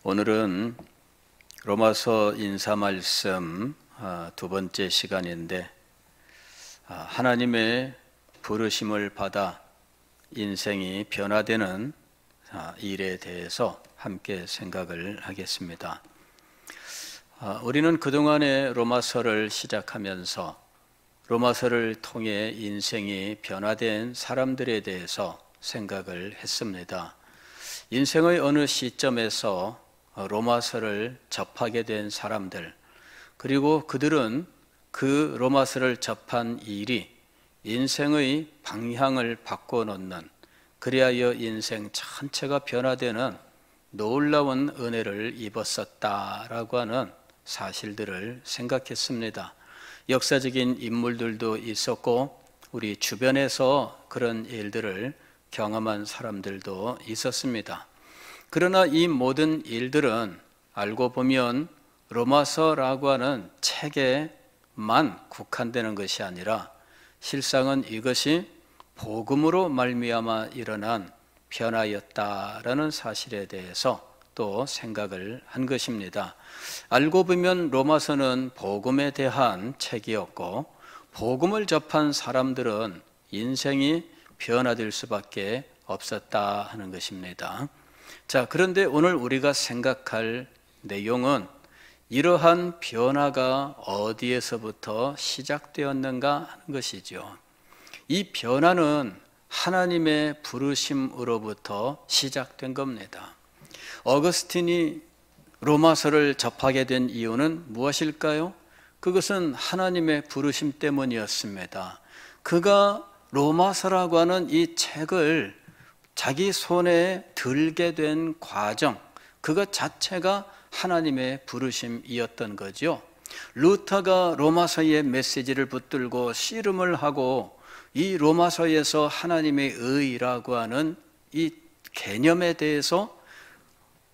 오늘은 로마서 인사 말씀 두 번째 시간인데, 하나님의 부르심을 받아 인생이 변화되는 일에 대해서 함께 생각을 하겠습니다. 우리는 그동안에 로마서를 시작하면서 로마서를 통해 인생이 변화된 사람들에 대해서 생각을 했습니다. 인생의 어느 시점에서 로마서를 접하게 된 사람들, 그리고 그들은 그 로마서를 접한 일이 인생의 방향을 바꿔놓는, 그리하여 인생 전체가 변화되는 놀라운 은혜를 입었었다라고 하는 사실들을 생각했습니다. 역사적인 인물들도 있었고 우리 주변에서 그런 일들을 경험한 사람들도 있었습니다. 그러나 이 모든 일들은 알고 보면 로마서라고 하는 책에만 국한되는 것이 아니라 실상은 이것이 복음으로 말미암아 일어난 변화였다라는 사실에 대해서 또 생각을 한 것입니다. 알고 보면 로마서는 복음에 대한 책이었고, 복음을 접한 사람들은 인생이 변화될 수밖에 없었다 하는 것입니다. 자, 그런데 오늘 우리가 생각할 내용은 이러한 변화가 어디에서부터 시작되었는가 하는 것이죠. 이 변화는 하나님의 부르심으로부터 시작된 겁니다. 어거스틴이 로마서를 접하게 된 이유는 무엇일까요? 그것은 하나님의 부르심 때문이었습니다. 그가 로마서라고 하는 이 책을 자기 손에 들게 된 과정, 그것 자체가 하나님의 부르심이었던 거죠. 루터가 로마서의 메시지를 붙들고 씨름을 하고 이 로마서에서 하나님의 의라고 하는 이 개념에 대해서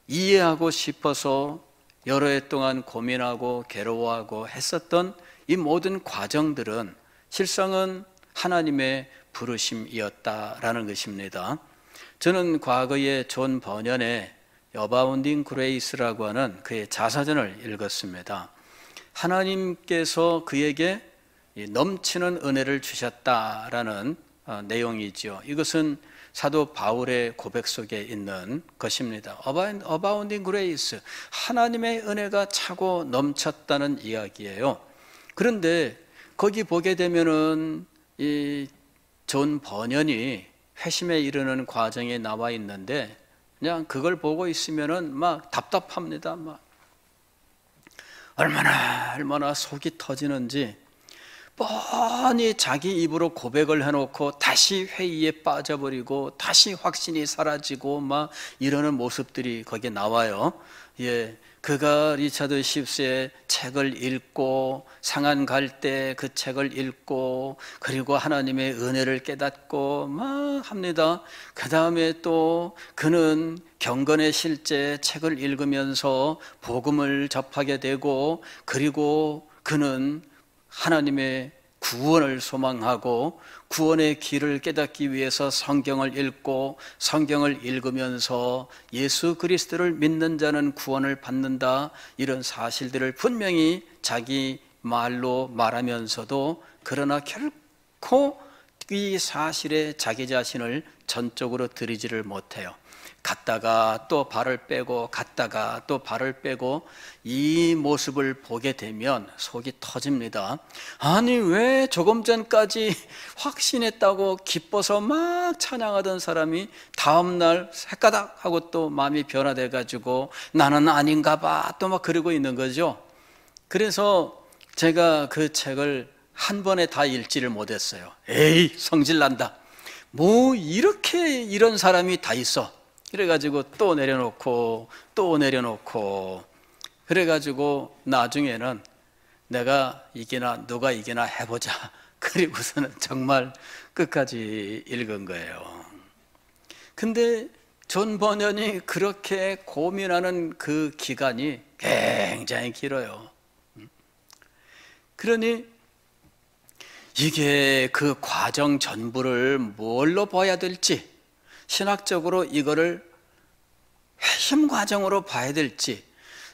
이해하고 싶어서 여러 해 동안 고민하고 괴로워하고 했었던 이 모든 과정들은 실상은 하나님의 부르심이었다라는 것입니다. 저는 과거에 존 버년의 어바운딩 그레이스라고 하는 그의 자서전을 읽었습니다. 하나님께서 그에게 넘치는 은혜를 주셨다라는 내용이죠. 이것은 사도 바울의 고백 속에 있는 것입니다. 어바운딩 그레이스, 하나님의 은혜가 차고 넘쳤다는 이야기예요. 그런데 거기 보게 되면은 이 존 버년이 회심에 이르는 과정에 나와 있는데, 그냥 그걸 보고 있으면은 막 답답합니다. 막 얼마나 속이 터지는지 뻔히 자기 입으로 고백을 해놓고 다시 회의에 빠져버리고 다시 확신이 사라지고 막 이러는 모습들이 거기에 나와요. 그가 리차드 십스의 책을 읽고 상한 갈 때 그 책을 읽고 그리고 하나님의 은혜를 깨닫고 막 합니다. 그 다음에 또 그는 경건의 실제 책을 읽으면서 복음을 접하게 되고, 그리고 그는 하나님의 구원을 소망하고 구원의 길을 깨닫기 위해서 성경을 읽고, 성경을 읽으면서 예수 그리스도를 믿는 자는 구원을 받는다, 이런 사실들을 분명히 자기 말로 말하면서도 그러나 결코 이 사실에 자기 자신을 전적으로 들이지를 못해요. 갔다가 또 발을 빼고 갔다가 또 발을 빼고, 이 모습을 보게 되면 속이 터집니다. 아니, 왜 조금 전까지 확신했다고 기뻐서 막 찬양하던 사람이 다음날 새까닥 하고 또 마음이 변화돼 가지고 나는 아닌가 봐 또 막 그러고 있는 거죠. 그래서 제가 그 책을 한 번에 다 읽지를 못했어요. 에이, 성질난다. 뭐 이렇게 이런 사람이 다 있어. 그래가지고 또 내려놓고 또 내려놓고, 그래가지고 나중에는 내가 이기나 누가 이기나 해보자, 그리고서는 정말 끝까지 읽은 거예요. 근데 존 버년이 그렇게 고민하는 그 기간이 굉장히 길어요. 그러니 이게 그 과정 전부를 뭘로 봐야 될지, 신학적으로 이거를 회심 과정으로 봐야 될지,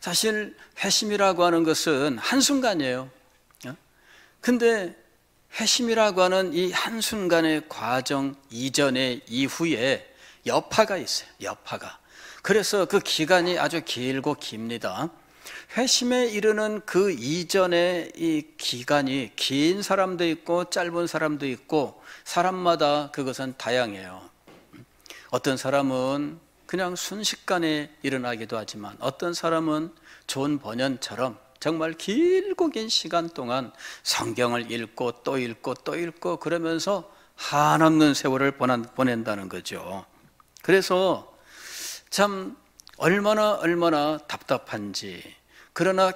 사실 회심이라고 하는 것은 한순간이에요. 근데 회심이라고 하는 이 한순간의 과정 이전에 이후에 여파가 있어요. 여파가. 그래서 그 기간이 아주 길고 깁니다. 회심에 이르는 그 이전에 이 기간이 긴 사람도 있고 짧은 사람도 있고 사람마다 그것은 다양해요. 어떤 사람은 그냥 순식간에 일어나기도 하지만 어떤 사람은 존 버년처럼 정말 길고 긴 시간 동안 성경을 읽고 또 읽고 또 읽고 그러면서 한없는 세월을 보낸다는 거죠. 그래서 참 얼마나 답답한지. 그러나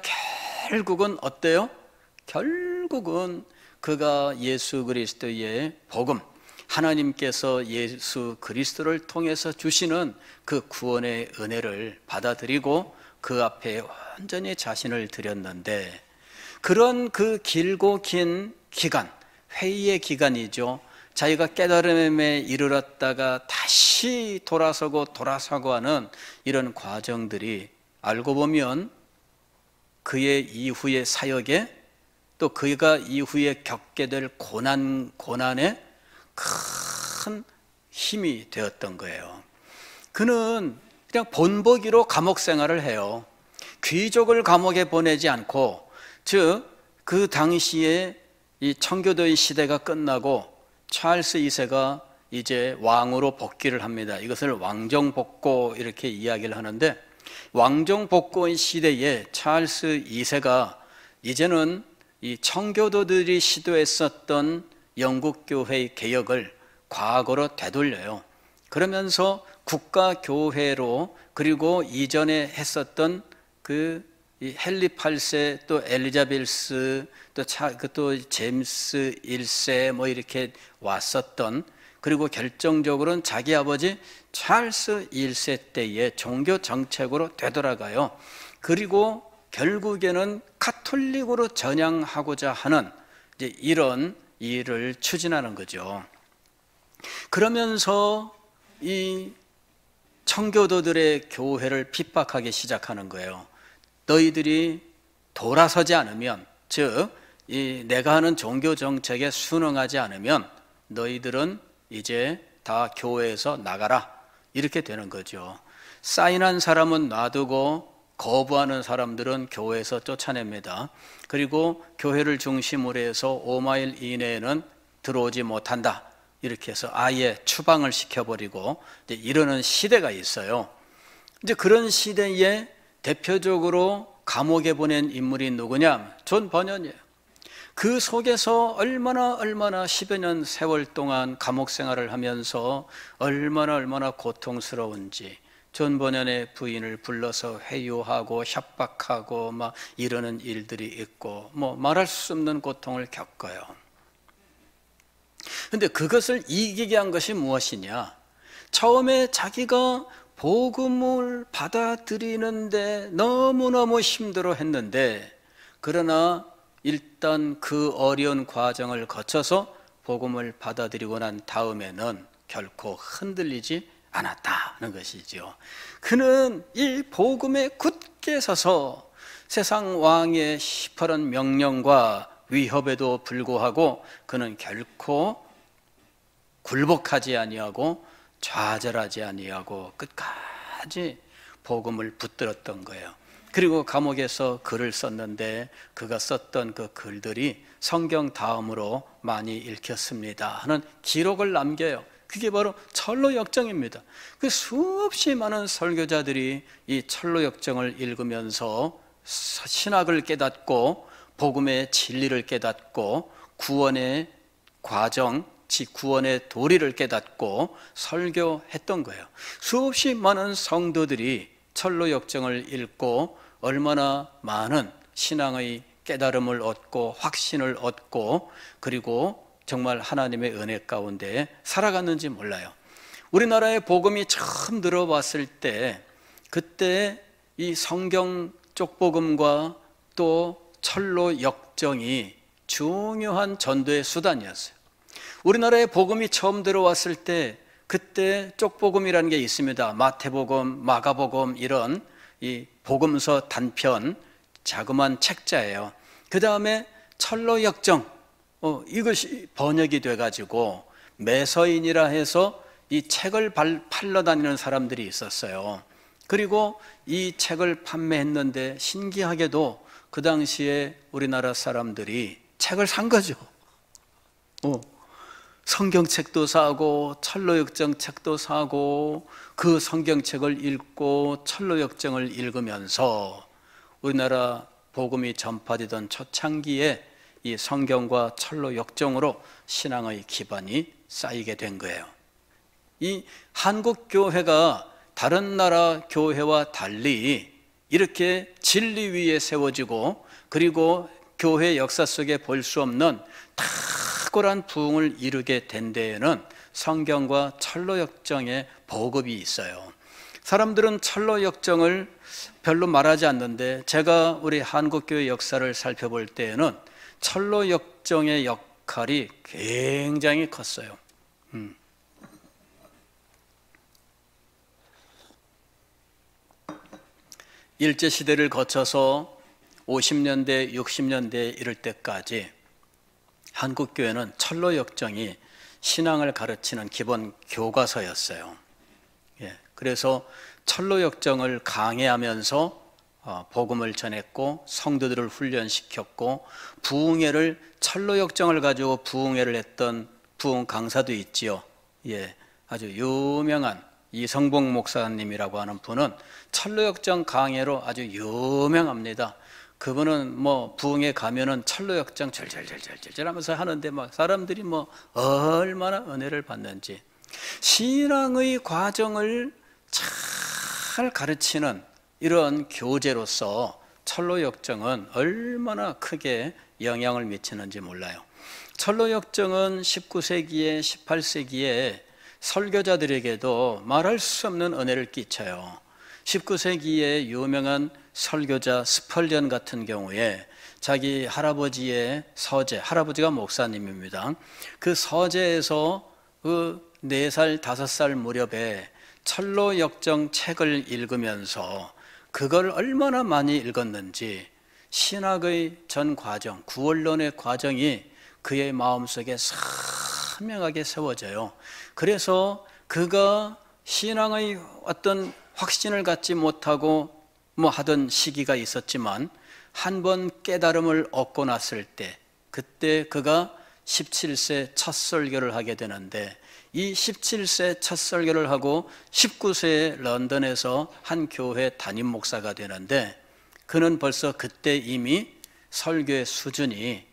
결국은 어때요? 결국은 그가 예수 그리스도의 복음, 하나님께서 예수 그리스도를 통해서 주시는 그 구원의 은혜를 받아들이고 그 앞에 온전히 자신을 드렸는데, 그런 그 길고 긴 기간, 회의의 기간이죠. 자기가 깨달음에 이르렀다가 다시 돌아서고 하는 이런 과정들이 알고 보면 그의 이후의 사역에, 또 그가 이후에 겪게 될 고난에 큰 힘이 되었던 거예요. 그는 그냥 본보기로 감옥 생활을 해요. 귀족을 감옥에 보내지 않고, 즉 그 당시에 이 청교도의 시대가 끝나고 찰스 2세가 이제 왕으로 복귀를 합니다. 이것을 왕정복고 이렇게 이야기를 하는데, 왕정복고의 시대에 찰스 2세가 이제는 이 청교도들이 시도했었던 영국교회의 개혁을 과거로 되돌려요. 그러면서 국가교회로, 그리고 이전에 했었던 그 헨리 8세, 또 엘리자베스, 또 제임스 1세 뭐 이렇게 왔었던, 그리고 결정적으로는 자기 아버지 찰스 1세 때의 종교 정책으로 되돌아가요. 그리고 결국에는 카톨릭으로 전향하고자 하는 이제 이런 일을 추진하는 거죠. 그러면서 이 청교도들의 교회를 핍박하기 시작하는 거예요. 너희들이 돌아서지 않으면, 즉 내가 하는 종교 정책에 순응하지 않으면 너희들은 이제 다 교회에서 나가라, 이렇게 되는 거죠. 사인한 사람은 놔두고 거부하는 사람들은 교회에서 쫓아냅니다. 그리고 교회를 중심으로 해서 5마일 이내에는 들어오지 못한다, 이렇게 해서 아예 추방을 시켜버리고 이러는 시대가 있어요. 이제 그런 시대에 대표적으로 감옥에 보낸 인물이 누구냐? 존 버년이에요. 그 속에서 얼마나 10여 년 세월 동안 감옥 생활을 하면서 얼마나 고통스러운지, 존 버년의 부인을 불러서 회유하고 협박하고 막 이러는 일들이 있고, 뭐 말할 수 없는 고통을 겪어요. 근데 그것을 이기게 한 것이 무엇이냐? 처음에 자기가 복음을 받아들이는데 너무너무 힘들어 했는데, 그러나 일단 그 어려운 과정을 거쳐서 복음을 받아들이고 난 다음에는 결코 흔들리지 않았다는 것이죠. 그는 이 복음에 굳게 서서 세상 왕의 시퍼런 명령과 위협에도 불구하고 그는 결코 굴복하지 아니하고 좌절하지 아니하고 끝까지 복음을 붙들었던 거예요. 그리고 감옥에서 글을 썼는데 그가 썼던 그 글들이 성경 다음으로 많이 읽혔습니다 하는 기록을 남겨요. 그게 바로 철로역정입니다. 그 수없이 많은 설교자들이 이 철로역정을 읽으면서 신학을 깨닫고 복음의 진리를 깨닫고 구원의 과정, 구원의 도리를 깨닫고 설교했던 거예요. 수없이 많은 성도들이 철로역정을 읽고 얼마나 많은 신앙의 깨달음을 얻고 확신을 얻고, 그리고 정말 하나님의 은혜 가운데 살아갔는지 몰라요. 우리나라에 복음이 처음 들어왔을 때, 그때 이 성경 쪽복음과 또 철로 역정이 중요한 전도의 수단이었어요. 우리나라에 복음이 처음 들어왔을 때 그때 쪽복음이라는 게 있습니다. 마태복음, 마가복음 이런 이 복음서 단편 자그마한 책자예요. 그 다음에 철로역정, 이것이 번역이 돼가지고 매서인이라 해서 이 책을 팔러 다니는 사람들이 있었어요. 그리고 이 책을 판매했는데 신기하게도 그 당시에 우리나라 사람들이 책을 산 거죠. 성경책도 사고 철로역정 책도 사고 그 성경책을 읽고 철로역정을 읽으면서 우리나라 복음이 전파되던 초창기에 이 성경과 철로역정으로 신앙의 기반이 쌓이게 된 거예요. 이 한국 교회가 다른 나라 교회와 달리 이렇게 진리 위에 세워지고 그리고 교회 역사 속에 볼 수 없는 탁월한 부흥을 이루게 된 데에는 성경과 철로역정의 보급이 있어요. 사람들은 철로역정을 별로 말하지 않는데 제가 우리 한국교회 역사를 살펴볼 때에는 철로역정의 역할이 굉장히 컸어요. 일제시대를 거쳐서 50년대, 60년대 이럴 때까지 한국교회는 철로역정이 신앙을 가르치는 기본 교과서였어요. 그래서 철로역정을 강해하면서 복음을 전했고 성도들을 훈련시켰고 부흥회를 철로역정을 가지고 부흥회를 했던 부흥 강사도 있지요. 아주 유명한 이성봉 목사님이라고 하는 분은 철로역정 강해로 아주 유명합니다. 그분은 뭐 부흥회 가면은 철로역정 절절절절절 하면서 하는데 막 사람들이 뭐 얼마나 은혜를 받는지. 신앙의 과정을 잘 가르치는 이런 교재로서 철로역정은 얼마나 크게 영향을 미치는지 몰라요. 철로역정은 19세기에 18세기에 설교자들에게도 말할 수 없는 은혜를 끼쳐요. 19세기에 유명한 설교자 스펄전 같은 경우에 자기 할아버지의 서재, 할아버지가 목사님입니다. 그 서재에서 그 4살, 5살 무렵에 철로역정 책을 읽으면서 그걸 얼마나 많이 읽었는지 신학의 전 과정, 구원론의 과정이 그의 마음속에 선명하게 세워져요. 그래서 그가 신앙의 어떤 확신을 갖지 못하고 뭐 하던 시기가 있었지만 한 번 깨달음을 얻고 났을 때 그때 그가 17세 첫 설교를 하게 되는데 이 17세 첫 설교를 하고 19세에 런던에서 한 교회 담임 목사가 되는데 그는 벌써 그때 이미 설교의 수준이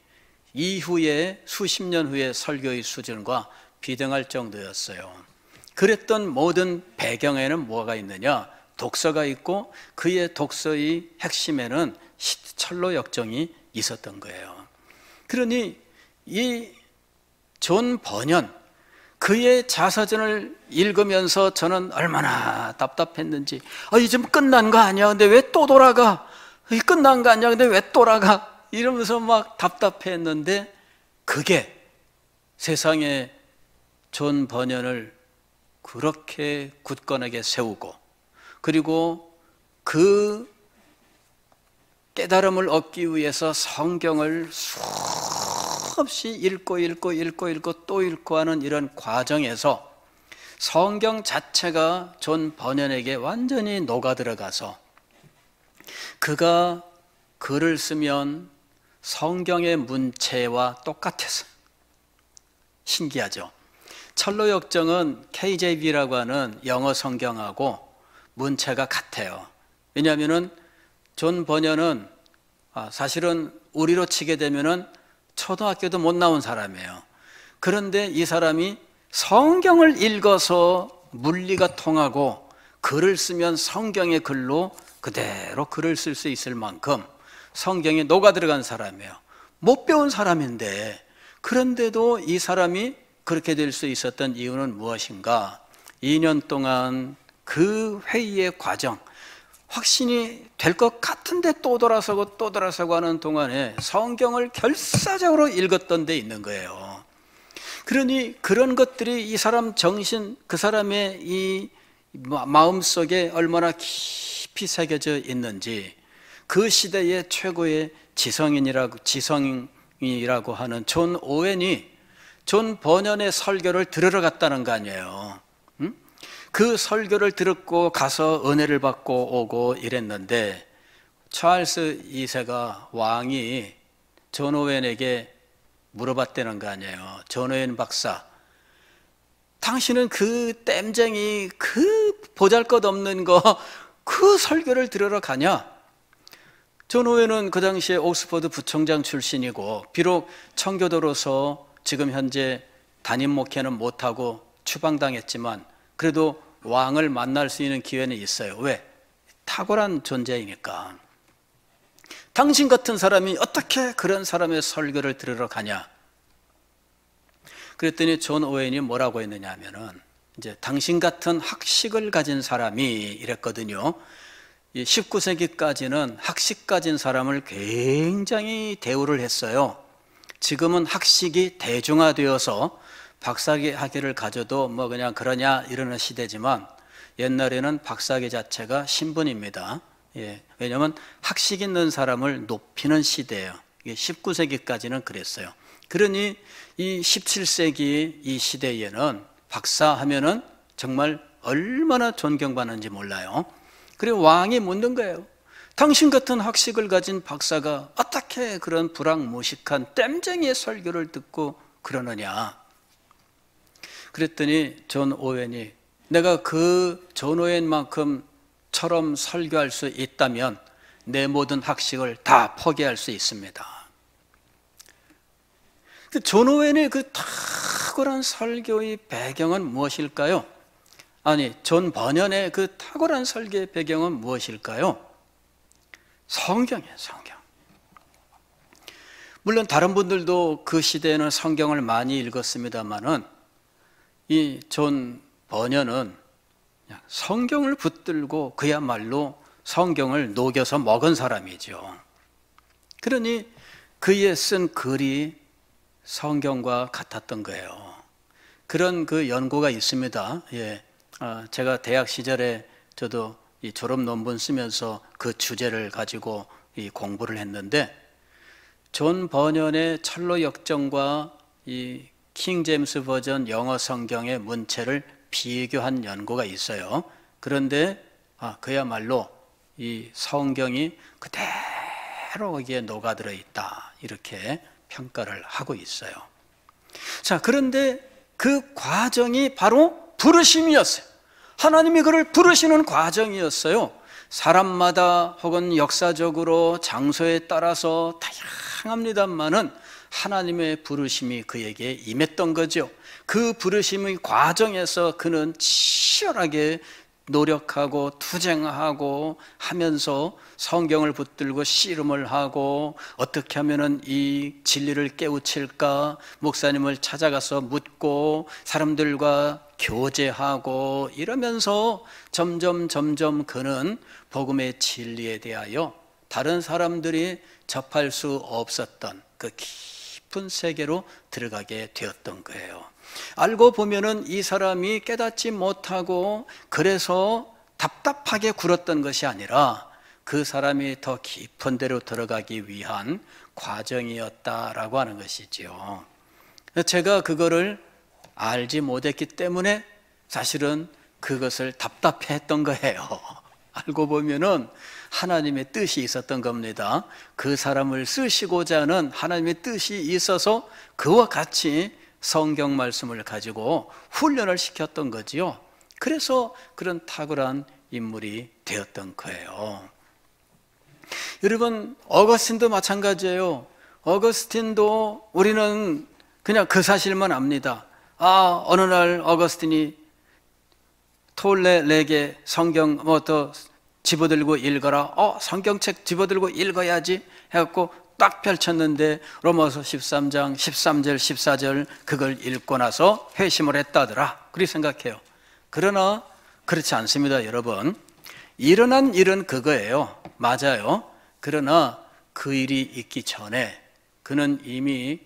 이후에 수십 년 후의 설교의 수준과 비등할 정도였어요. 그랬던 모든 배경에는 뭐가 있느냐? 독서가 있고 그의 독서의 핵심에는 철로역정이 있었던 거예요. 그러니 이 존 버년 그의 자서전을 읽으면서 저는 얼마나 답답했는지 이제 끝난 거 아니야? 근데 왜 또 돌아가? 끝난 거 아니야? 근데 왜 돌아가? 이러면서 막 답답했는데 그게 세상에 존 버년을 그렇게 굳건하게 세우고 그리고 그 깨달음을 얻기 위해서 성경을 수없이 읽고 또 읽고 하는 이런 과정에서 성경 자체가 존 버년에게 완전히 녹아들어가서 그가 글을 쓰면 성경의 문체와 똑같았어요. 신기하죠? 철로역정은 KJV라고 하는 영어 성경하고 문체가 같아요. 왜냐하면 존 버년은 사실은 우리로 치게 되면은 초등학교도 못 나온 사람이에요. 그런데 이 사람이 성경을 읽어서 문리가 통하고 글을 쓰면 성경의 글로 그대로 글을 쓸 수 있을 만큼 성경에 녹아들어간 사람이에요. 못 배운 사람인데 그런데도 이 사람이 그렇게 될 수 있었던 이유는 무엇인가? 2년 동안 그 회의의 과정, 확신이 될 것 같은데 또 돌아서고 하는 동안에 성경을 결사적으로 읽었던 데 있는 거예요. 그러니 그런 것들이 이 사람 정신, 그 사람의 이 마음속에 얼마나 깊이 새겨져 있는지, 그 시대의 최고의 지성인이라고 하는 존 오웬이 존 버년의 설교를 들으러 갔다는 거 아니에요. 그 설교를 듣고 가서 은혜를 받고 오고 이랬는데, 찰스 2세가 왕이 존 오웬에게 물어봤다는 거 아니에요. 존 오웬 박사, 당신은 그 땜쟁이, 그 보잘것없는 그 설교를 들으러 가냐? 존 오웬은 그 당시에 옥스퍼드 부총장 출신이고, 비록 청교도로서 지금 현재 담임 목회는 못하고 추방당했지만 그래도 왕을 만날 수 있는 기회는 있어요. 왜? 탁월한 존재이니까. 당신 같은 사람이 어떻게 그런 사람의 설교를 들으러 가냐? 그랬더니 존 오웬이 뭐라고 했느냐 하면은, 이제 당신 같은 학식을 가진 사람이 이랬거든요. 19세기까지는 학식 가진 사람을 굉장히 대우를 했어요. 지금은 학식이 대중화되어서 박사학위를 가져도 뭐 그냥 그러냐 이러는 시대지만, 옛날에는 박사학위 자체가 신분입니다. 왜냐하면 학식 있는 사람을 높이는 시대예요. 19세기까지는 그랬어요. 그러니 이 17세기 이 시대에는 박사 하면은 정말 얼마나 존경받는지 몰라요. 그리고 왕이 묻는 거예요. 당신 같은 학식을 가진 박사가 어떻게 그런 불황무식한 땜쟁이의 설교를 듣고 그러느냐. 그랬더니 존 오웬이, 내가 그 존 오웬만큼처럼 설교할 수 있다면 내 모든 학식을 다 포기할 수 있습니다. 존 오웬의 그 탁월한 설교의 배경은 무엇일까요? 아니, 존 버년의 그 탁월한 설교의 배경은 무엇일까요? 성경이에요, 성경. 물론 다른 분들도 그 시대에는 성경을 많이 읽었습니다만은, 이 존 버년은 성경을 붙들고 그야말로 성경을 녹여서 먹은 사람이죠. 그러니 그의 쓴 글이 성경과 같았던 거예요. 그런 그 연구가 있습니다. 제가 대학 시절에 저도 이 졸업 논문 쓰면서 그 주제를 가지고 이 공부를 했는데, 존 버년의 철로 역정과 이 킹 제임스 버전 영어 성경의 문체를 비교한 연구가 있어요. 그런데 그야말로 이 성경이 그대로 거기에 녹아들어 있다, 이렇게 평가를 하고 있어요. 자, 그런데 그 과정이 바로 부르심이었어요. 하나님이 그를 부르시는 과정이었어요. 사람마다 혹은 역사적으로 장소에 따라서 다양합니다만은 하나님의 부르심이 그에게 임했던 거죠. 그 부르심의 과정에서 그는 치열하게 노력하고 투쟁하고 하면서 성경을 붙들고 씨름을 하고, 어떻게 하면은 이 진리를 깨우칠까, 목사님을 찾아가서 묻고 사람들과 교제하고 이러면서 점점 그는 복음의 진리에 대하여 다른 사람들이 접할 수 없었던 그 깊은 세계로 들어가게 되었던 거예요. 알고 보면은 이 사람이 깨닫지 못하고 그래서 답답하게 굴었던 것이 아니라 그 사람이 더 깊은 데로 들어가기 위한 과정이었다라고 하는 것이지요. 제가 그거를 알지 못했기 때문에 사실은 그것을 답답해했던 거예요. 알고 보면은 하나님의 뜻이 있었던 겁니다. 그 사람을 쓰시고자 하는 하나님의 뜻이 있어서 그와 같이 성경 말씀을 가지고 훈련을 시켰던 거지요. 그래서 그런 탁월한 인물이 되었던 거예요. 여러분, 어거스틴도 마찬가지예요. 어거스틴도 우리는 그냥 그 사실만 압니다. 어느 날 어거스틴이 톨레에게 성경 더 집어들고 읽어라. 성경책 집어들고 읽어야지 해갖고 딱 펼쳤는데 로마서 13장 13절 14절 그걸 읽고 나서 회심을 했다더라, 그렇게 생각해요. 그러나 그렇지 않습니다, 여러분. 일어난 일은 그거예요. 맞아요. 그러나 그 일이 있기 전에 그는 이미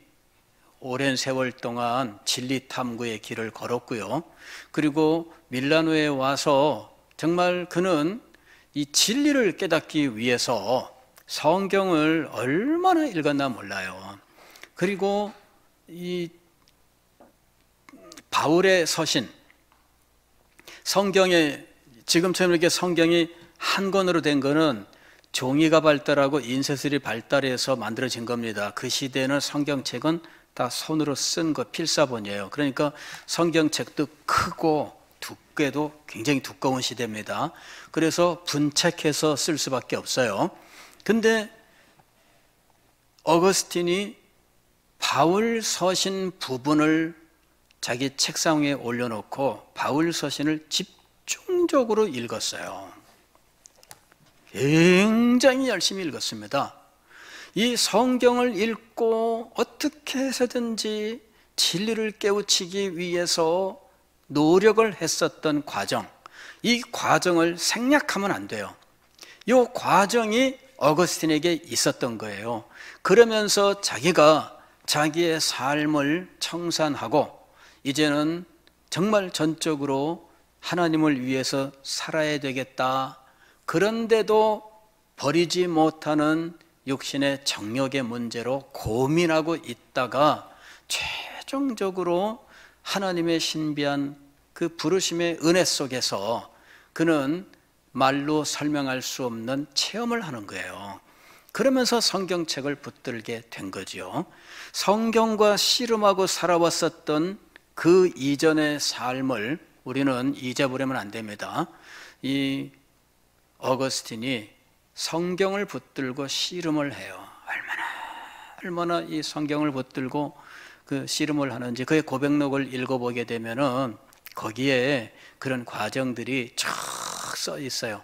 오랜 세월 동안 진리 탐구의 길을 걸었고요. 그리고 밀라노에 와서 정말 그는 이 진리를 깨닫기 위해서 성경을 얼마나 읽었나 몰라요. 그리고 이 바울의 서신, 성경에 지금처럼 이렇게 성경이 한 권으로 된 거는 종이가 발달하고 인쇄술이 발달해서 만들어진 겁니다. 그 시대에는 성경책은 다 손으로 쓴 거 필사본이에요. 그러니까 성경책도 크고 두께도 굉장히 두꺼운 시대입니다. 그래서 분책해서 쓸 수밖에 없어요. 근데 어거스틴이 바울 서신 부분을 자기 책상 위에 올려놓고 바울 서신을 집중적으로 읽었어요. 굉장히 열심히 읽었습니다. 이 성경을 읽고 어떻게 해서든지 진리를 깨우치기 위해서 노력을 했었던 과정, 이 과정을 생략하면 안 돼요. 이 과정이 어거스틴에게 있었던 거예요. 그러면서 자기가 자기의 삶을 청산하고 이제는 정말 전적으로 하나님을 위해서 살아야 되겠다. 그런데도 버리지 못하는 육신의 정욕의 문제로 고민하고 있다가 최종적으로 하나님의 신비한 그 부르심의 은혜 속에서 그는 말로 설명할 수 없는 체험을 하는 거예요. 그러면서 성경책을 붙들게 된 거죠. 성경과 씨름하고 살아왔었던 그 이전의 삶을 우리는 잊어버리면 안 됩니다. 이 어거스틴이 성경을 붙들고 씨름을 해요. 얼마나 이 성경을 붙들고 그 씨름을 하는지 그의 고백록을 읽어보게 되면은 거기에 그런 과정들이 쫙 써 있어요.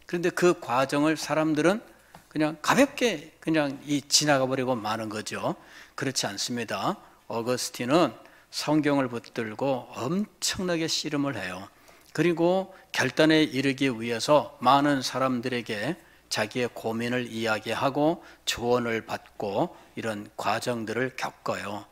그런데 그 과정을 사람들은 그냥 가볍게 그냥 지나가 버리고 마는 거죠. 그렇지 않습니다. 어거스틴은 성경을 붙들고 엄청나게 씨름을 해요. 그리고 결단에 이르기 위해서 많은 사람들에게 자기의 고민을 이야기하고 조언을 받고 이런 과정들을 겪어요.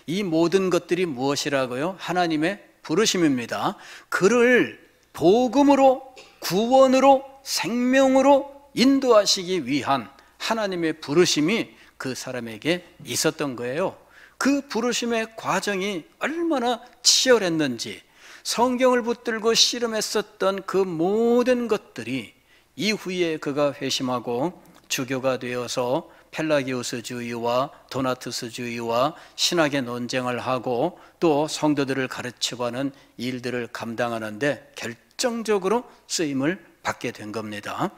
이 모든 것들이 무엇이라고요? 하나님의 부르심입니다. 그를 복음으로, 구원으로, 생명으로 인도하시기 위한 하나님의 부르심이 그 사람에게 있었던 거예요. 그 부르심의 과정이 얼마나 치열했는지, 성경을 붙들고 씨름했었던 그 모든 것들이 이후에 그가 회심하고 주교가 되어서 펠라기우스주의와 도나투스주의와 신학의 논쟁을 하고 또 성도들을 가르치고 하는 일들을 감당하는데 결정적으로 쓰임을 받게 된 겁니다.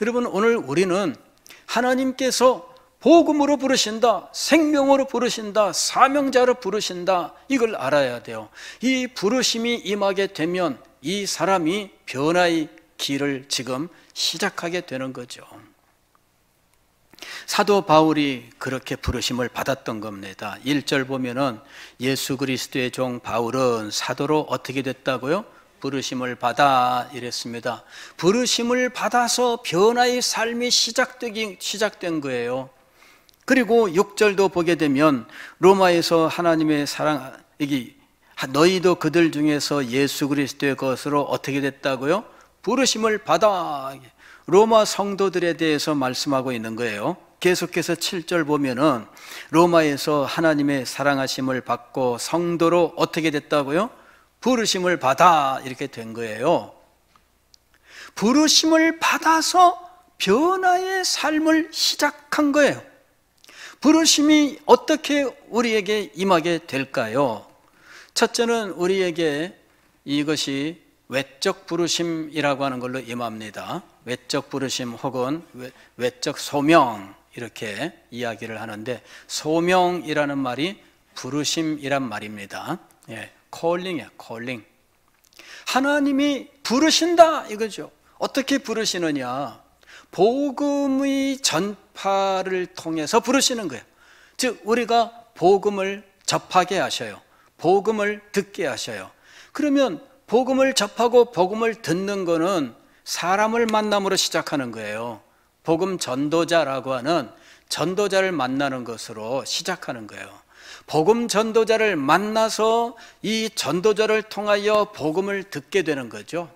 여러분, 오늘 우리는 하나님께서 복음으로 부르신다, 생명으로 부르신다, 사명자로 부르신다, 이걸 알아야 돼요. 이 부르심이 임하게 되면 이 사람이 변화의 길을 지금 시작하게 되는 거죠. 사도 바울이 그렇게 부르심을 받았던 겁니다. 1절 보면은 예수 그리스도의 종 바울은 사도로 어떻게 됐다고요? 부르심을 받아 이랬습니다. 부르심을 받아서 변화의 삶이 시작된 거예요. 그리고 6절도 보게 되면 로마에서 하나님의 사랑, 너희도 그들 중에서 예수 그리스도의 것으로 어떻게 됐다고요? 부르심을 받아. 로마 성도들에 대해서 말씀하고 있는 거예요. 계속해서 7절 보면은 로마에서 하나님의 사랑하심을 받고 성도로 어떻게 됐다고요? 부르심을 받아 이렇게 된 거예요. 부르심을 받아서 변화의 삶을 시작한 거예요. 부르심이 어떻게 우리에게 임하게 될까요? 첫째는 우리에게 이것이 외적 부르심이라고 하는 걸로 임합니다. 외적 부르심 혹은 외적 소명 이렇게 이야기를 하는데, 소명이라는 말이 부르심이란 말입니다. calling이야, calling. 하나님이 부르신다 이거죠. 어떻게 부르시느냐? 복음의 전파를 통해서 부르시는 거예요. 즉 우리가 복음을 접하게 하셔요. 복음을 듣게 하셔요. 그러면 복음을 접하고 복음을 듣는 거는 사람을 만남으로 시작하는 거예요. 복음 전도자라고 하는 전도자를 만나는 것으로 시작하는 거예요. 복음 전도자를 만나서 이 전도자를 통하여 복음을 듣게 되는 거죠.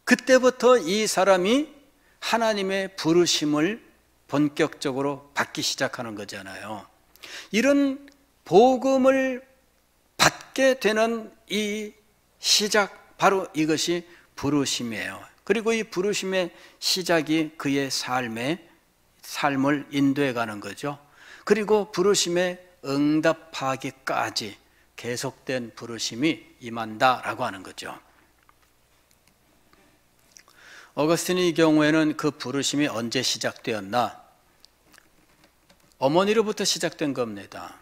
그때부터 이 사람이 하나님의 부르심을 본격적으로 받기 시작하는 거잖아요. 이런 복음을 받게 되는 이 시작, 바로 이것이 부르심이에요. 그리고 이 부르심의 시작이 그의 삶을 인도해 가는 거죠. 그리고 부르심에 응답하기까지 계속된 부르심이 임한다라고 하는 거죠. 어거스틴의 경우에는 그 부르심이 언제 시작되었나? 어머니로부터 시작된 겁니다.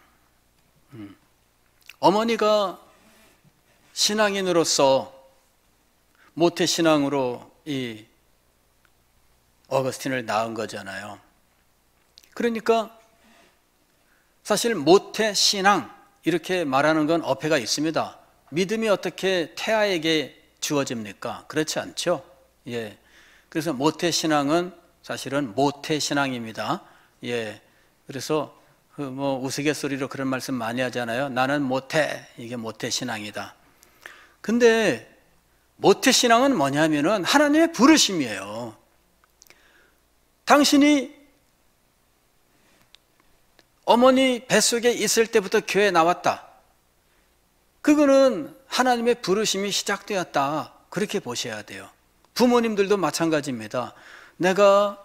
어머니가 신앙인으로서 모태신앙으로 이 어거스틴을 낳은 거잖아요. 그러니까 사실 모태신앙 이렇게 말하는 건 어폐가 있습니다. 믿음이 어떻게 태아에게 주어집니까? 그렇지 않죠. 예. 그래서 모태신앙은 사실은 모태신앙입니다. 예. 그래서 뭐 우스갯소리로 그런 말씀 많이 하잖아요. 나는 모태, 이게 모태신앙이다. 근데 모태신앙은 뭐냐면은 하나님의 부르심이에요. 당신이 어머니 뱃속에 있을 때부터 교회에 나왔다. 그거는 하나님의 부르심이 시작되었다. 그렇게 보셔야 돼요. 부모님들도 마찬가지입니다. 내가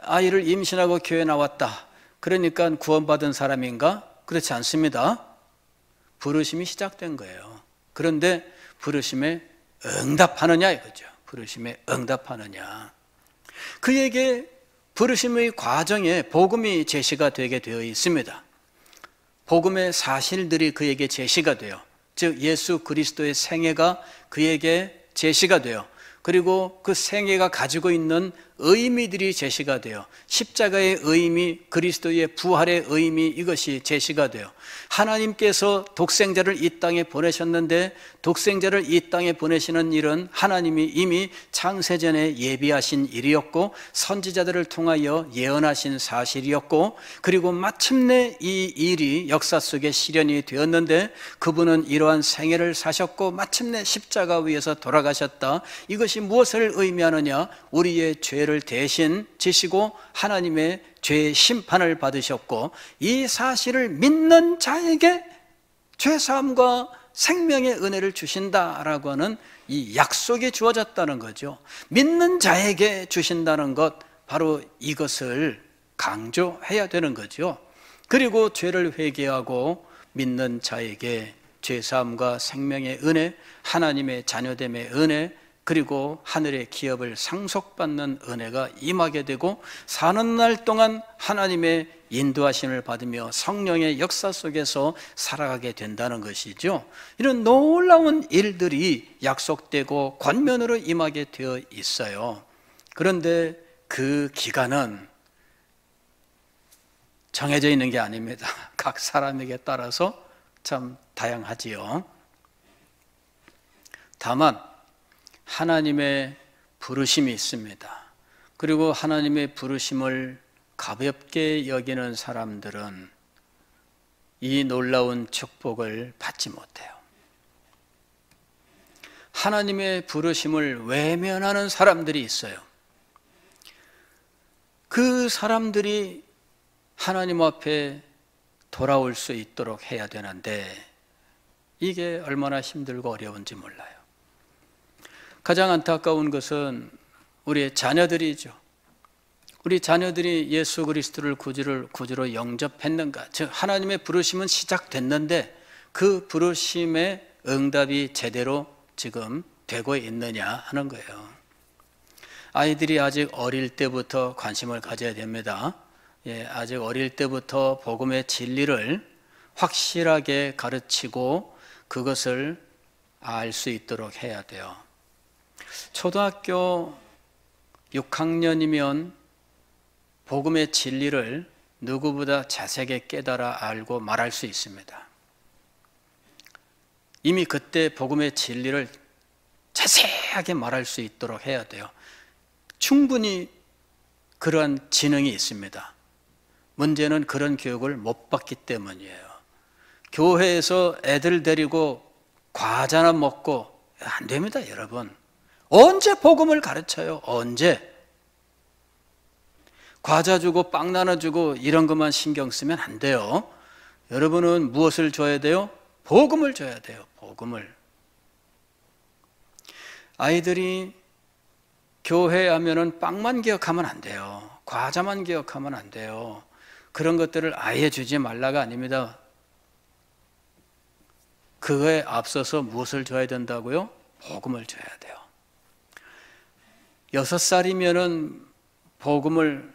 아이를 임신하고 교회에 나왔다. 그러니까 구원받은 사람인가? 그렇지 않습니다. 부르심이 시작된 거예요. 그런데 부르심에 응답하느냐 이거죠. 부르심에 응답하느냐. 그에게 부르심의 과정에 복음이 제시가 되게 되어 있습니다. 복음의 사실들이 그에게 제시가 돼요. 즉 예수 그리스도의 생애가 그에게 제시가 돼요. 그리고 그 생애가 가지고 있는 의미들이 제시가 돼요. 십자가의 의미, 그리스도의 부활의 의미, 이것이 제시가 돼요. 하나님께서 독생자를 이 땅에 보내셨는데 독생자를 이 땅에 보내시는 일은 하나님이 이미 창세전에 예비하신 일이었고 선지자들을 통하여 예언하신 사실이었고, 그리고 마침내 이 일이 역사 속에 실현이 되었는데 그분은 이러한 생애를 사셨고 마침내 십자가 위에서 돌아가셨다. 이것이 무엇을 의미하느냐? 우리의 죄를 대신 지시고 하나님의 죄의 심판을 받으셨고 이 사실을 믿는 자에게 죄사함과 생명의 은혜를 주신다라고 하는 이 약속이 주어졌다는 거죠. 믿는 자에게 주신다는 것, 바로 이것을 강조해야 되는 거죠. 그리고 죄를 회개하고 믿는 자에게 죄사함과 생명의 은혜, 하나님의 자녀됨의 은혜, 그리고 하늘의 기업을 상속받는 은혜가 임하게 되고 사는 날 동안 하나님의 인도하심을 받으며 성령의 역사 속에서 살아가게 된다는 것이죠. 이런 놀라운 일들이 약속되고 권면으로 임하게 되어 있어요. 그런데 그 기간은 정해져 있는 게 아닙니다. 각 사람에게 따라서 참 다양하지요. 다만 하나님의 부르심이 있습니다. 그리고 하나님의 부르심을 가볍게 여기는 사람들은 이 놀라운 축복을 받지 못해요. 하나님의 부르심을 외면하는 사람들이 있어요. 그 사람들이 하나님 앞에 돌아올 수 있도록 해야 되는데 이게 얼마나 힘들고 어려운지 몰라요. 가장 안타까운 것은 우리의 자녀들이죠. 우리 자녀들이 예수 그리스도를 구주로 영접했는가? 즉 하나님의 부르심은 시작됐는데 그 부르심의 응답이 제대로 지금 되고 있느냐 하는 거예요. 아이들이 아직 어릴 때부터 관심을 가져야 됩니다. 아직 어릴 때부터 복음의 진리를 확실하게 가르치고 그것을 알 수 있도록 해야 돼요. 초등학교 6학년이면 복음의 진리를 누구보다 자세하게 깨달아 알고 말할 수 있습니다. 이미 그때 복음의 진리를 자세하게 말할 수 있도록 해야 돼요. 충분히 그러한 지능이 있습니다. 문제는 그런 교육을 못 받기 때문이에요. 교회에서 애들 데리고 과자나 먹고 안 됩니다, 여러분. 언제 복음을 가르쳐요? 언제? 과자 주고 빵 나눠주고 이런 것만 신경 쓰면 안 돼요. 여러분은 무엇을 줘야 돼요? 복음을 줘야 돼요. 복음을. 아이들이 교회 하면은 빵만 기억하면 안 돼요. 과자만 기억하면 안 돼요. 그런 것들을 아예 주지 말라가 아닙니다. 그거에 앞서서 무엇을 줘야 된다고요? 복음을 줘야 돼요. 6살이면은 복음을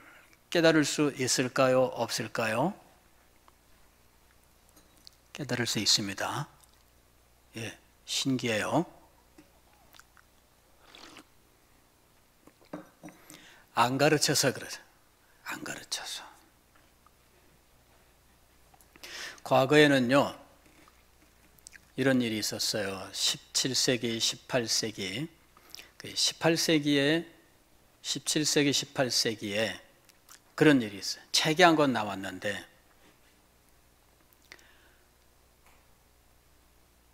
깨달을 수 있을까요? 없을까요? 깨달을 수 있습니다. 예, 신기해요. 안 가르쳐서 그러죠. 안 가르쳐서. 과거에는요, 이런 일이 있었어요. 17세기, 18세기. 17세기, 18세기에 그런 일이 있어요. 책이 한 권 나왔는데,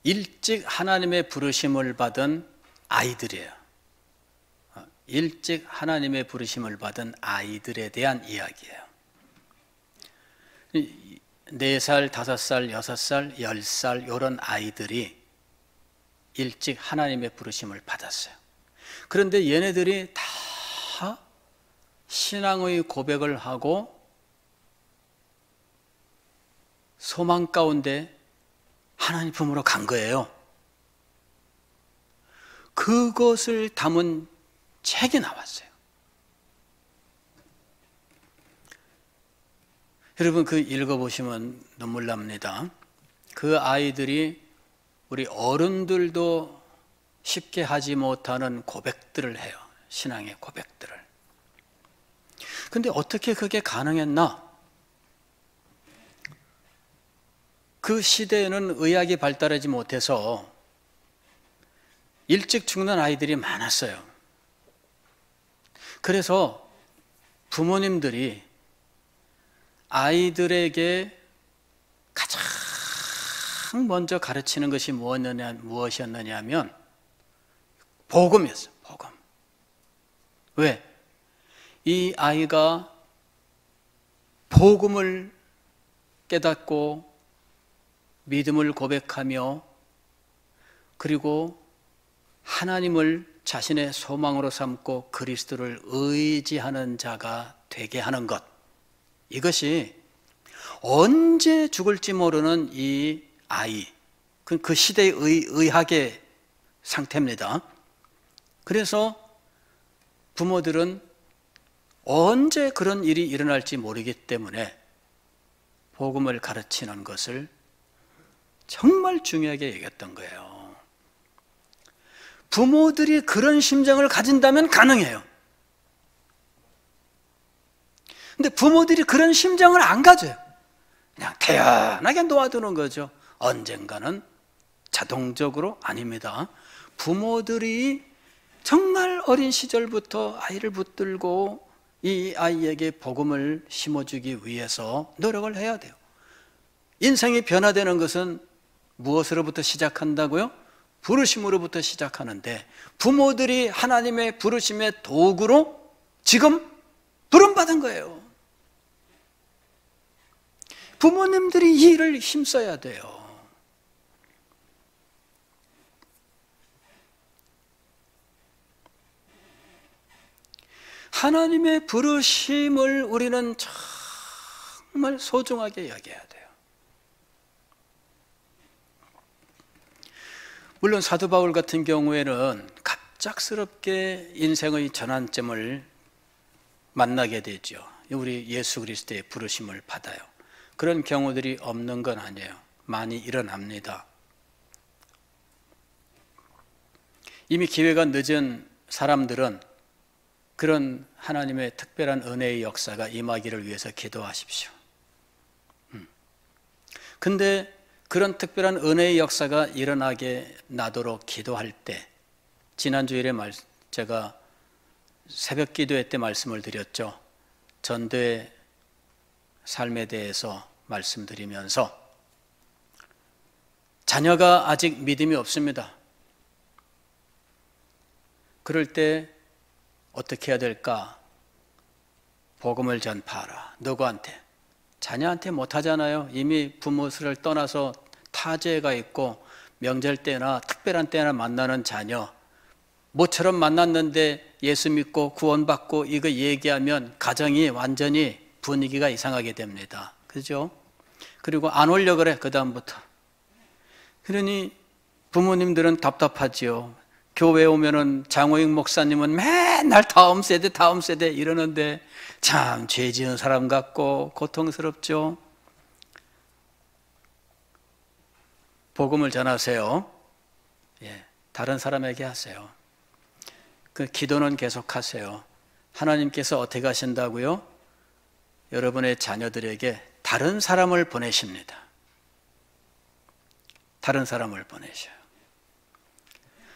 일찍 하나님의 부르심을 받은 아이들이에요. 일찍 하나님의 부르심을 받은 아이들에 대한 이야기예요. 4살, 5살, 6살, 10살 이런 아이들이 일찍 하나님의 부르심을 받았어요. 그런데 얘네들이 다 신앙의 고백을 하고 소망 가운데 하나님 품으로 간 거예요. 그것을 담은 책이 나왔어요. 여러분 그 읽어보시면 눈물 납니다. 그 아이들이 우리 어른들도 쉽게 하지 못하는 고백들을 해요. 신앙의 고백들을. 근데 어떻게 그게 가능했나? 그 시대에는 의학이 발달하지 못해서 일찍 죽는 아이들이 많았어요. 그래서 부모님들이 아이들에게 가장 먼저 가르치는 것이 무엇이었느냐 하면 복음이었어요. 복음. 왜? 이 아이가 복음을 깨닫고 믿음을 고백하며 그리고 하나님을 자신의 소망으로 삼고 그리스도를 의지하는 자가 되게 하는 것, 이것이 언제 죽을지 모르는 이 아이, 그 시대의 의학의 상태입니다. 그래서 부모들은 언제 그런 일이 일어날지 모르기 때문에 복음을 가르치는 것을 정말 중요하게 여겼던 거예요. 부모들이 그런 심정을 가진다면 가능해요. 근데 부모들이 그런 심정을 안 가져요. 그냥 태연하게 놓아두는 거죠. 언젠가는 자동적으로 아닙니다. 부모들이 정말 어린 시절부터 아이를 붙들고 이 아이에게 복음을 심어주기 위해서 노력을 해야 돼요. 인생이 변화되는 것은 무엇으로부터 시작한다고요? 부르심으로부터 시작하는데 부모들이 하나님의 부르심의 도구로 지금 부름받은 거예요. 부모님들이 이 일을 힘써야 돼요. 하나님의 부르심을 우리는 정말 소중하게 여겨야 돼요. 물론 사도 바울 같은 경우에는 갑작스럽게 인생의 전환점을 만나게 되죠. 우리 예수 그리스도의 부르심을 받아요. 그런 경우들이 없는 건 아니에요. 많이 일어납니다. 이미 기회가 늦은 사람들은 그런 하나님의 특별한 은혜의 역사가 임하기를 위해서 기도하십시오. 근데 그런 특별한 은혜의 역사가 일어나게 나도록 기도할 때, 지난주일에 제가 새벽 기도회 때 말씀을 드렸죠. 전도의 삶에 대해서 말씀드리면서 자녀가 아직 믿음이 없습니다. 그럴 때 어떻게 해야 될까? 복음을 전파하라. 누구한테? 자녀한테 못하잖아요. 이미 부모를 떠나서 타지에 가 있고 명절 때나 특별한 때나 만나는 자녀, 모처럼 만났는데 예수 믿고 구원받고 이거 얘기하면 가정이 완전히 분위기가 이상하게 됩니다. 그죠? 그리고 안 오려고 그래, 그 다음부터. 그러니 부모님들은 답답하지요. 교회 오면은 장호익 목사님은 맨날 다음 세대 이러는데 참 죄 지은 사람 같고 고통스럽죠. 복음을 전하세요. 예, 다른 사람에게 하세요. 그 기도는 계속하세요. 하나님께서 어떻게 하신다고요? 여러분의 자녀들에게 다른 사람을 보내십니다. 다른 사람을 보내셔요.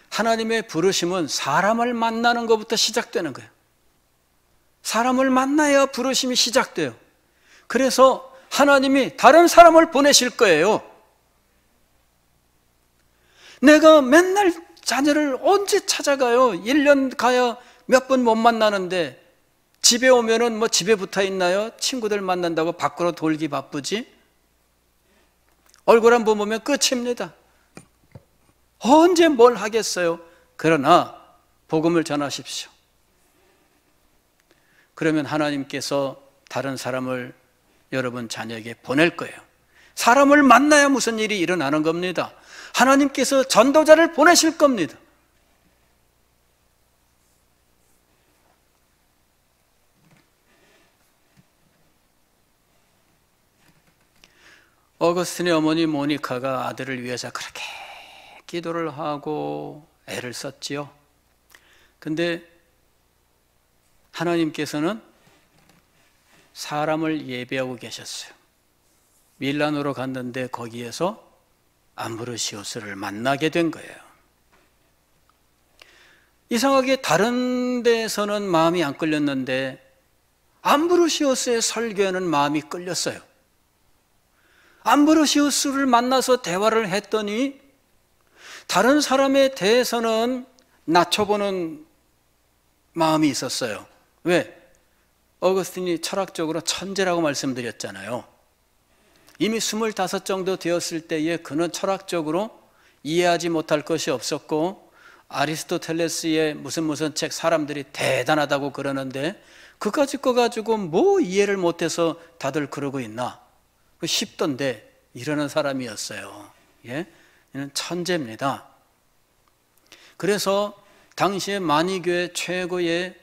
하나님의 부르심은 사람을 만나는 것부터 시작되는 거예요. 사람을 만나야 부르심이 시작돼요. 그래서 하나님이 다른 사람을 보내실 거예요. 내가 맨날 자녀를 언제 찾아가요? 1년 가야 몇 번 못 만나는데 집에 오면은 뭐 집에 붙어 있나요? 친구들 만난다고 밖으로 돌기 바쁘지? 얼굴 한번 보면 끝입니다. 언제 뭘 하겠어요? 그러나 복음을 전하십시오. 그러면 하나님께서 다른 사람을 여러분 자녀에게 보낼 거예요. 사람을 만나야 무슨 일이 일어나는 겁니다. 하나님께서 전도자를 보내실 겁니다. 어거스틴의 어머니 모니카가 아들을 위해서 그렇게 기도를 하고 애를 썼지요. 근데 하나님께서는 사람을 예비하고 계셨어요. 밀라노로 갔는데 거기에서 암브로시우스를 만나게 된 거예요. 이상하게 다른 데에서는 마음이 안 끌렸는데 암브로시우스의 설교에는 마음이 끌렸어요. 암브로시우스를 만나서 대화를 했더니 다른 사람에 대해서는 낮춰보는 마음이 있었어요. 왜? 어거스틴이 철학적으로 천재라고 말씀드렸잖아요. 이미 25 정도 되었을 때에 그는 철학적으로 이해하지 못할 것이 없었고 아리스토텔레스의 무슨 책 사람들이 대단하다고 그러는데 그까짓 거 가지고 뭐 이해를 못해서 다들 그러고 있나 싶던데 이러는 사람이었어요. 예? 이는 천재입니다. 그래서 당시에 만이교회 최고의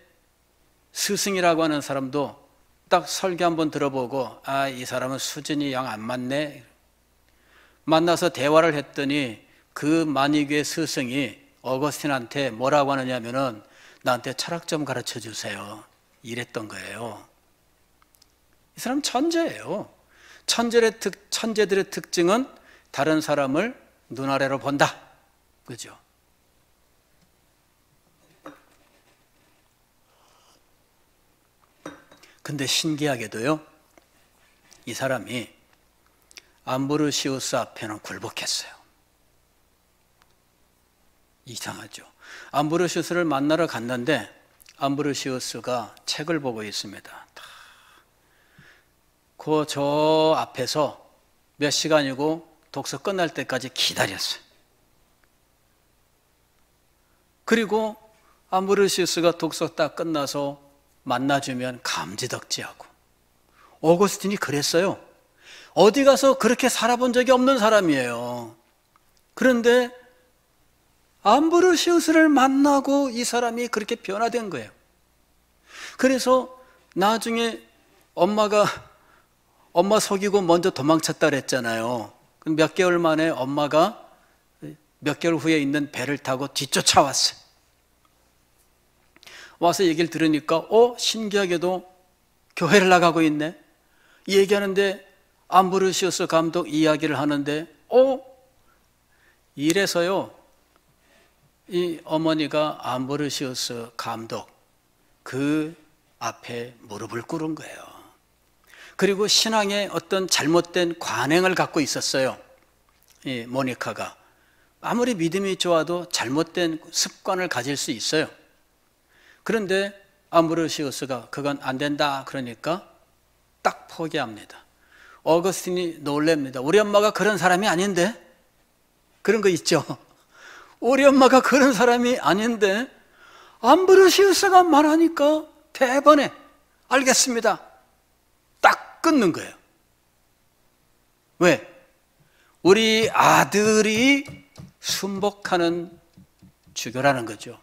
스승이라고 하는 사람도 딱 설교 한번 들어보고 아, 이 사람은 수준이 영 안 맞네. 만나서 대화를 했더니 그 만이교회 스승이 어거스틴한테 뭐라고 하느냐면은 나한테 철학 좀 가르쳐 주세요. 이랬던 거예요. 이 사람 천재예요. 천재들의 특징은 다른 사람을 눈 아래로 본다. 그죠? 근데 신기하게도요, 이 사람이 암브로시우스 앞에는 굴복했어요. 이상하죠. 암브로시우스를 만나러 갔는데 암브로시우스가 책을 보고 있습니다. 그 저 앞에서 몇 시간이고 독서 끝날 때까지 기다렸어요. 그리고 암브로시우스가 독서 딱 끝나서 만나주면 감지덕지하고. 오거스틴이 그랬어요. 어디 가서 그렇게 살아본 적이 없는 사람이에요. 그런데 암브로시우스를 만나고 이 사람이 그렇게 변화된 거예요. 그래서 나중에 엄마 속이고 먼저 도망쳤다 그랬잖아요. 몇 개월 만에 엄마가 몇 개월 후에 있는 배를 타고 뒤쫓아왔어요. 와서 얘기를 들으니까 신기하게도 교회를 나가고 있네. 얘기하는데 암브로시우스 감독 이야기를 하는데 이래서요 이 어머니가 암브로시우스 감독 그 앞에 무릎을 꿇은 거예요. 그리고 신앙에 어떤 잘못된 관행을 갖고 있었어요. 이 모니카가 아무리 믿음이 좋아도 잘못된 습관을 가질 수 있어요. 그런데 암브로시우스가 그건 안 된다 그러니까 딱 포기합니다. 어거스틴이 놀랍니다. 우리 엄마가 그런 사람이 아닌데? 그런 거 있죠. 우리 엄마가 그런 사람이 아닌데 암브로시우스가 말하니까 대번에 알겠습니다. 딱 끊는 거예요. 왜? 우리 아들이 순복하는 주교라는 거죠.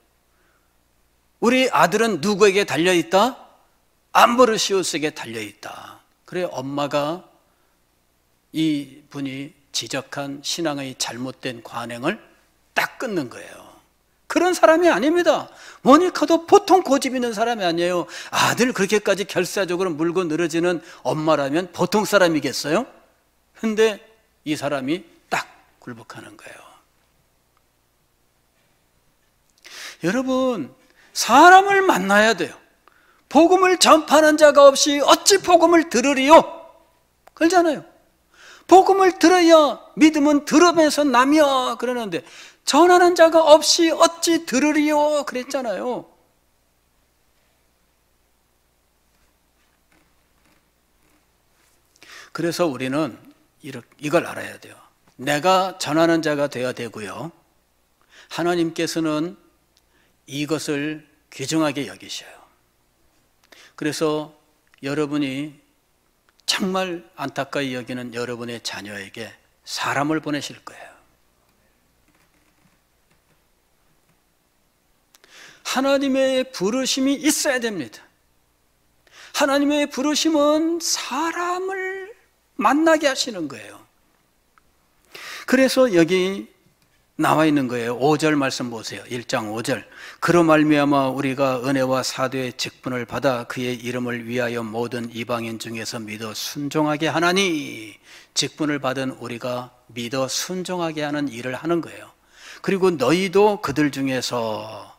우리 아들은 누구에게 달려있다? 암브로시우스에게 달려있다. 그래 엄마가 이 분이 지적한 신앙의 잘못된 관행을 딱 끊는 거예요. 그런 사람이 아닙니다. 모니카도 보통 고집 있는 사람이 아니에요. 아들 그렇게까지 결사적으로 물고 늘어지는 엄마라면 보통 사람이겠어요? 근데 이 사람이 딱 굴복하는 거예요. 여러분, 사람을 만나야 돼요. 복음을 전파하는 자가 없이 어찌 복음을 들으리요? 그러잖아요. 복음을 들어야 믿음은 들으면서 나며 그러는데 전하는 자가 없이 어찌 들으리요? 그랬잖아요. 그래서 우리는 이걸 알아야 돼요. 내가 전하는 자가 되어야 되고요. 하나님께서는 이것을 귀중하게 여기셔요. 그래서 여러분이 정말 안타까이 여기는 여러분의 자녀에게 사람을 보내실 거예요. 하나님의 부르심이 있어야 됩니다. 하나님의 부르심은 사람을 만나게 하시는 거예요. 그래서 여기 나와 있는 거예요. 5절 말씀 보세요. 1장 5절. 그로 말미암아 우리가 은혜와 사도의 직분을 받아 그의 이름을 위하여 모든 이방인 중에서 믿어 순종하게 하나니, 직분을 받은 우리가 믿어 순종하게 하는 일을 하는 거예요. 그리고 너희도 그들 중에서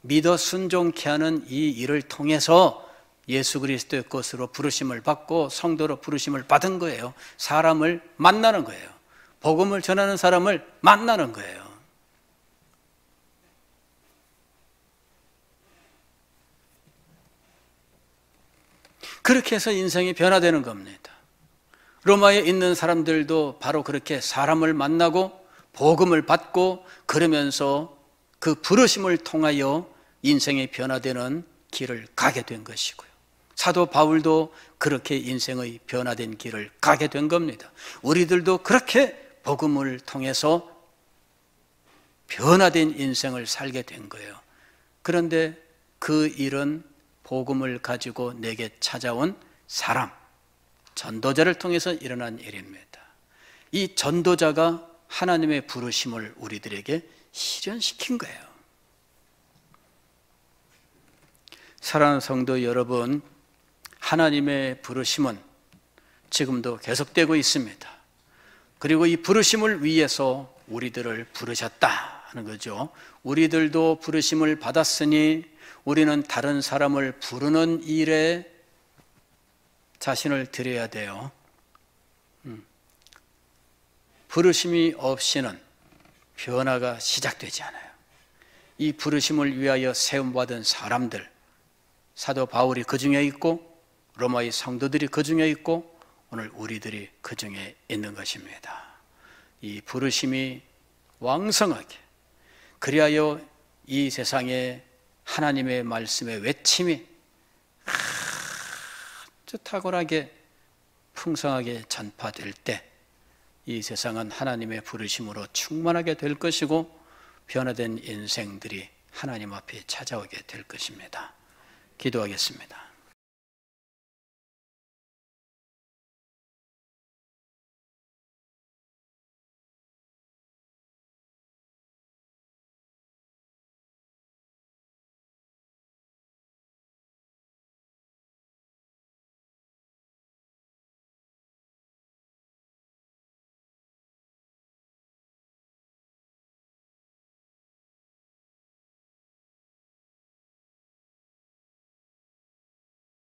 믿어 순종케 하는 이 일을 통해서 예수 그리스도의 것으로 부르심을 받고 성도로 부르심을 받은 거예요. 사람을 만나는 거예요. 복음을 전하는 사람을 만나는 거예요. 그렇게 해서 인생이 변화되는 겁니다. 로마에 있는 사람들도 바로 그렇게 사람을 만나고 복음을 받고 그러면서 그 부르심을 통하여 인생이 변화되는 길을 가게 된 것이고요. 사도 바울도 그렇게 인생의 변화된 길을 가게 된 겁니다. 우리들도 그렇게 복음을 통해서 변화된 인생을 살게 된 거예요. 그런데 그 일은 복음을 가지고 내게 찾아온 사람, 전도자를 통해서 일어난 일입니다. 이 전도자가 하나님의 부르심을 우리들에게 실현시킨 거예요. 사랑하는 성도 여러분, 하나님의 부르심은 지금도 계속되고 있습니다. 그리고 이 부르심을 위해서 우리들을 부르셨다 하는 거죠. 우리들도 부르심을 받았으니 우리는 다른 사람을 부르는 일에 자신을 드려야 돼요. 부르심이 없이는 변화가 시작되지 않아요. 이 부르심을 위하여 세움받은 사람들, 사도 바울이 그 중에 있고 로마의 성도들이 그 중에 있고 오늘 우리들이 그 중에 있는 것입니다. 이 부르심이 왕성하게, 그리하여 이 세상에 하나님의 말씀의 외침이 아주 탁월하게 풍성하게 전파될 때 이 세상은 하나님의 부르심으로 충만하게 될 것이고 변화된 인생들이 하나님 앞에 찾아오게 될 것입니다. 기도하겠습니다.